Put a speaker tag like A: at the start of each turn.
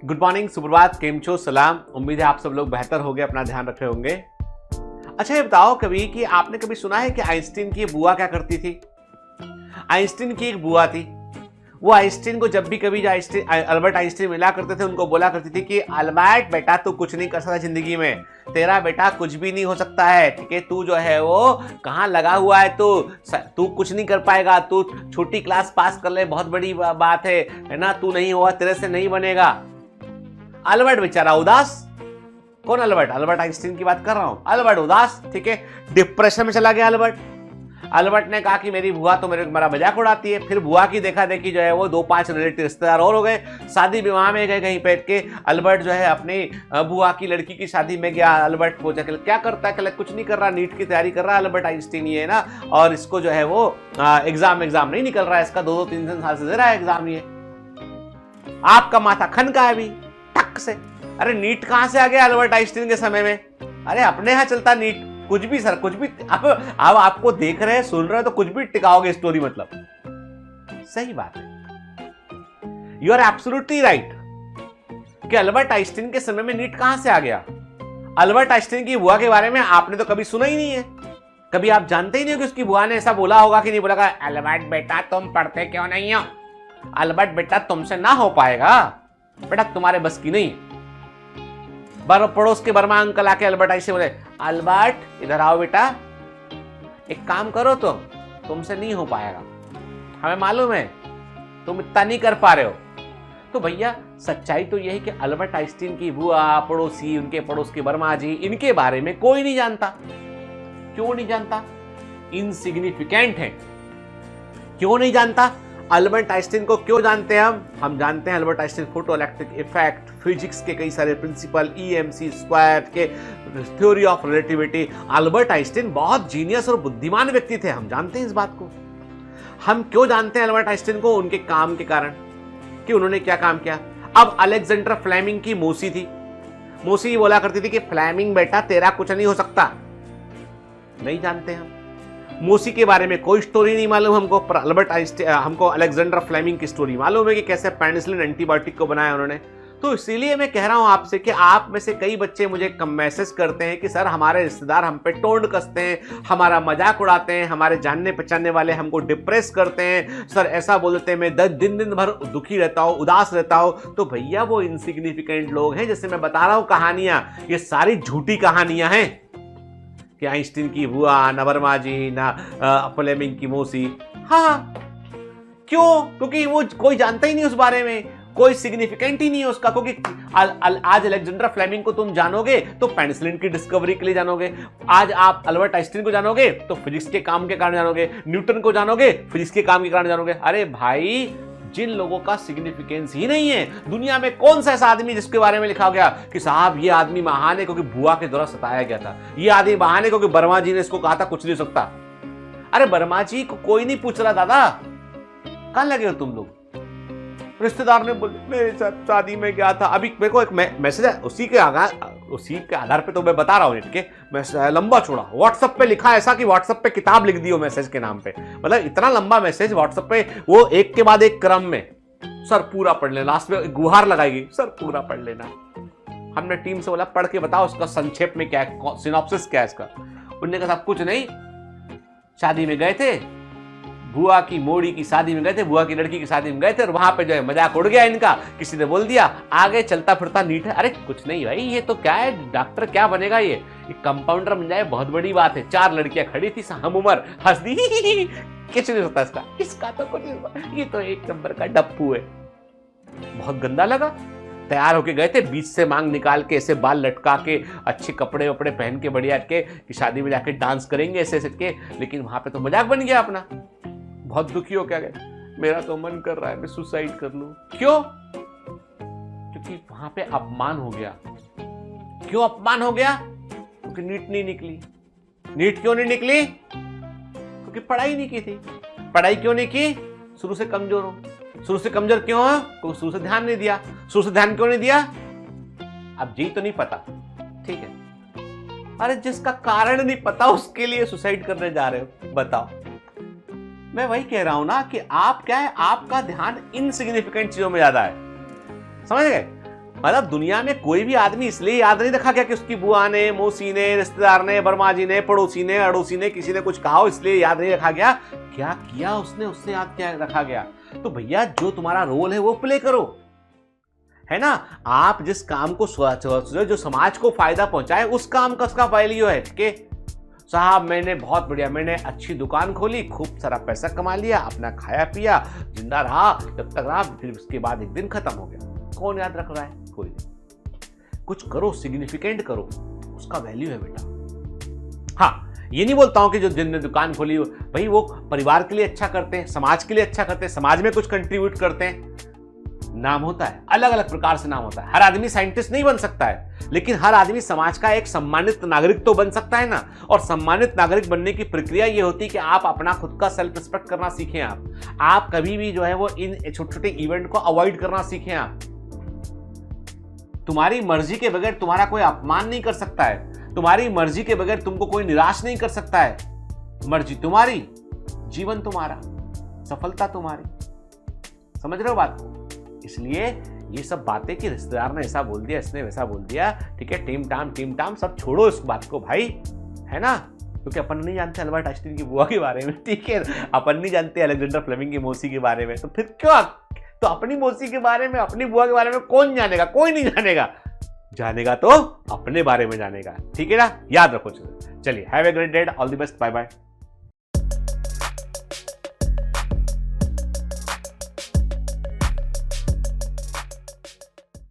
A: Good morning, सुप्रभात, केम छो, सलाम। उम्मीद है आप सब लोग बेहतर होंगे, अपना ध्यान रखे होंगे। अच्छा ये बताओ कभी कि आपने कभी सुना है कि आइंस्टीन की बुआ क्या करती थी? आइंस्टीन की एक बुआ थी। वो आइंस्टीन को जब भी कभी अल्बर्ट आइंस्टीन मिला करते थे उनको बोला करती थी कि अल्बर्ट बेटा तू कुछ नहीं कर सकता जिंदगी में, तेरा बेटा कुछ भी नहीं हो सकता है, ठीक है? तू जो है वो कहाँ लगा हुआ है, तू कुछ नहीं कर पाएगा, तू छोटी क्लास पास कर ले, बहुत बड़ी बात है ना, तू नहीं हुआ, तेरे से नहीं बनेगा। अल्बर्ट बेचारा उदास। कौन अल्बर्ट? अल्बर्ट आइंस्टीन की बात कर रहा हूं। अल्बर्ट उदास, ठीक है, डिप्रेशन में चला गया अल्बर्ट ने कहा कि मेरी बुआ तो मेरा मजाक उड़ाती है। फिर बुआ की देखा देखी जो है वो 2-5 रिश्तेदार और हो गए, शादी विवाह में गए, कहीं बैठ के अल्बर्ट जो है अपनी बुआ की लड़की की शादी में गया। अल्बर्ट पूछा क्या करता है? कुछ नहीं कर रहा, नीट की तैयारी कर रहा है अल्बर्ट आइंस्टीन, ये ना, और इसको जो है वो एग्जाम नहीं निकल रहा है इसका, 2-3 साल से दे रहा है एग्जाम। ये आपका माथा खनका है अभी टक से। अरे नीट कहां से आ गया अल्बर्ट आइंस्टीन के समय में? अरे अपने यहां चलता नीट, कुछ भी सर, कुछ भी। आप आपको देख रहे हैं, सुन रहे हैं तो कुछ भी टिकाओगे स्टोरी, मतलब सही बात है। यू आर एब्सोल्युटली राइट कि अल्बर्ट आइंस्टीन के समय में नीट कहां से आ गया। अल्बर्ट आइंस्टीन की बुआ के बारे में आपने तो कभी सुना ही नहीं है, कभी आप जानते ही नहीं हो कि उसकी बुआ ने ऐसा बोला होगा कि नहीं बोला होगा, अल्बर्ट बेटा तुम पढ़ते क्यों नहीं हो, अल्बर्ट बेटा तुमसे ना हो पाएगा, बेटा तुम्हारे बस की नहीं। पड़ोस के बर्मा अंकल आके अल्बर्ट आइंस्टीन बोले, अल्बर्ट इधर आओ बेटा, एक काम करो, तुमसे नहीं हो पाएगा, हमें मालूम है तुम इतना नहीं कर पा रहे हो। तो भैया सच्चाई तो यह है कि अल्बर्ट आइंस्टीन की बुआ, पड़ोसी, उनके पड़ोस के वर्मा जी, इनके बारे में कोई नहीं जानता। क्यों नहीं जानता? इनसिग्निफिकेंट है। क्यों नहीं जानता? अल्बर्ट आइंस्टीन को क्यों जानते हैं हम जानते हैं Albert Einstein photo electric effect, physics के कई सारे प्रिंसिपल, EMC स्क्वायर के, theory of relativity. Albert Einstein बहुत जीनियस और बुद्धिमान व्यक्ति थे, हम जानते हैं इस बात को। हम क्यों जानते हैं अल्बर्ट आइंस्टीन को? उनके काम के कारण, कि उन्होंने क्या काम किया। अब अलेक्जेंडर फ्लेमिंग की मौसी थी, मौसी बोला करती थी कि फ्लेमिंग बेटा तेरा कुछ नहीं हो सकता। नहीं जानते हम, मौसी के बारे में कोई स्टोरी नहीं मालूम हमको, पर अल्बर्ट आइंस्टीन, हमको अलेक्जेंडर फ्लेमिंग की स्टोरी मालूम है कि कैसे पेनिसिलिन एंटीबायोटिक को बनाया उन्होंने। तो इसीलिए मैं कह रहा हूं आपसे कि आप में से कई बच्चे मुझे मैसेज करते हैं कि सर हमारे रिश्तेदार हम पे टोंड कसते हैं, हमारा मजाक उड़ाते हैं, हमारे जानने पहचानने वाले हमको डिप्रेस करते हैं, सर ऐसा बोलते हैं, मैं दिन भर दुखी रहता हूं, उदास रहता हूं। तो भैया वो इनसिग्निफिकेंट लोग हैं, जैसे मैं बता रहा हूं कहानियां, ये सारी झूठी कहानियां हैं कि आइंस्टीन की बुआ, ना वर्मा जी, ना फ्लेमिंग की मौसी। हाँ, क्यों? क्योंकि वो कोई जानता ही नहीं उस बारे में, कोई सिग्निफिकेंट ही नहीं है उसका। क्योंकि आज अलेक्जेंडर फ्लेमिंग को तुम जानोगे तो पेनिसिलिन की डिस्कवरी के लिए जानोगे, आज आप अल्बर्ट आइंस्टीन को जानोगे तो फिजिक्स के काम के कारण जानोगे, न्यूटन को जानोगे फिजिक्स के काम के कारण जानोगे। अरे भाई, जिन लोगों का सिग्निफिकेंस ही नहीं है दुनिया में, कौन सा ऐसा आदमी जिसके बारे में लिखा गया कि साहब ये आदमी महान है क्योंकि बुआ के द्वारा सताया गया था, ये आदमी महान है क्योंकि वर्मा जी ने इसको कहा था कुछ नहीं हो सकता। अरे वर्मा जी को कोई नहीं पूछ रहा, दादा कहां लगे हो तुम लोग? रिश्तेदार ने बोले मेरे साथ शादी में गया था। अभी मेरे को एक मैसेज है, उसी के आधार पे तो मैं बता रहा हूँ, ठीक है, लंबा छोड़ा व्हाट्सएप पे लिखा ऐसा कि व्हाट्सएप पे किताब लिख दी हो मैसेज के नाम पे, मतलब इतना लंबा मैसेज व्हाट्सएप पे, वो एक के बाद एक क्रम में, सर पूरा पढ़ लेना, लास्ट में गुहार लगाएगी, सर पूरा पढ़ लेना। हमने टीम से बोला पढ़ के बताओ उसका संक्षेप में क्या है, सिनॉप्सिस क्या है इसका। उन्होंने कहा कुछ नहीं, शादी में गए थे, बुआ की मोड़ी की शादी में गए थे, बुआ की लड़की की शादी में गए थे, और वहां पे जो है मजाक उड़ गया इनका, किसी ने बोल दिया आगे चलता फिरता नीट है। अरे कुछ नहीं भाई, ये तो क्या है, डॉक्टर क्या बनेगा, ये कंपाउंडर बन जाए, बहुत बड़ी बात है। 4 लड़कियां खड़ी थी हम उम्र, हंस दी, कुछ नहीं होता इसका तो कुछ नहीं, ये तो एक नंबर का डप्पू है। बहुत गंदा लगा। तैयार होके गए थे, बीच से मांग निकाल के, ऐसे बाल लटका के, अच्छे कपड़े वपड़े पहन के बढ़िया के, कि शादी में जाके डांस करेंगे ऐसे के, लेकिन वहां पे तो मजाक बन गया अपना। बहुत दुखी हो क्या गए, मेरा तो मन कर रहा है मैं सुसाइड कर लूं। क्यों? क्योंकि वहां पे अपमान हो गया। क्यों अपमान हो गया? क्योंकि नीट नहीं निकली। नीट क्यों नहीं निकली? क्योंकि पढ़ाई नहीं की थी। पढ़ाई क्यों नहीं की? शुरू से कमजोर हो। शुरू से कमजोर क्यों हो? क्योंकि शुरू से ध्यान नहीं दिया। शुरू से ध्यान क्यों नहीं दिया? अब जी तो नहीं पता, ठीक है। अरे जिसका कारण नहीं पता उसके लिए सुसाइड करने जा रहे हो, बताओ। मैं वही कह रहा हूं ना कि आप क्या है, आपका ध्यान इनसिग्निफिकेंट चीजों में ज्यादा है, समझ गए? मतलब दुनिया में कोई भी आदमी इसलिए याद नहीं रखा गया कि उसकी बुआ ने, मौसी ने, रिश्तेदार ने, वर्मा जी ने, पड़ोसी ने, अड़ोसी ने, किसी ने कुछ कहा हो इसलिए याद नहीं रखा गया। क्या किया उसने, उससे याद क्या रखा गया। तो भैया जो तुम्हारा रोल है वो प्ले करो, है ना। आप जिस काम को जो समाज को फायदा पहुंचाए उस काम का उसका वैल्यू है। ठीक है साहब, मैंने बहुत बढ़िया, मैंने अच्छी दुकान खोली, खूब सारा पैसा कमा लिया, अपना खाया पिया, जिंदा रहा जब तक रहा, फिर उसके बाद एक दिन खत्म हो गया। कौन याद रख रहा है, कोई नहीं। कुछ करो, सिग्निफिकेंट करो, उसका वैल्यू है बेटा। हाँ, ये नहीं बोलता हूं कि जो जिनने दुकान खोली भाई वो परिवार के लिए अच्छा करते हैं, समाज के लिए अच्छा करते हैं, समाज में कुछ कंट्रीब्यूट करते हैं। नाम होता है, अलग अलग प्रकार से नाम होता है। हर आदमी साइंटिस्ट नहीं बन सकता है, लेकिन हर आदमी समाज का एक सम्मानित नागरिक तो बन सकता है ना। और सम्मानित नागरिक बनने की प्रक्रिया ये होती है कि आप अपना खुद का सेल्फ रिस्पेक्ट करना सीखें। आप कभी भी जो है वो इन छोटे छोटे इवेंट को अवॉइड करना सीखें। आप तुम्हारी मर्जी के बगैर तुम्हारा कोई अपमान नहीं कर सकता है, तुम्हारी मर्जी के बगैर तुमको कोई निराश नहीं कर सकता है। मर्जी तुम्हारी, जीवन तुम्हारा, सफलता तुम्हारी। समझ रहे हो बात को। इसलिए ये सब बातें कि रिश्तेदार ने ऐसा बोल दिया, इसने वैसा बोल दिया, ठीक है, टीम टाम सब छोड़ो इस बात को भाई, है ना। क्योंकि अपन नहीं जानते अल्बर्ट आइंस्टीन की बुआ के बारे में, ठीक है, अपन नहीं जानते अलेक्जेंडर फ्लेमिंग की मौसी के बारे में, तो फिर क्यों। तो अपनी मौसी के बारे में, अपनी बुआ के बारे में कौन जानेगा, कोई नहीं जानेगा। जानेगा तो अपने बारे में जानेगा, ठीक है ना। याद रखो। चलिए, have a great day, all the best, bye bye.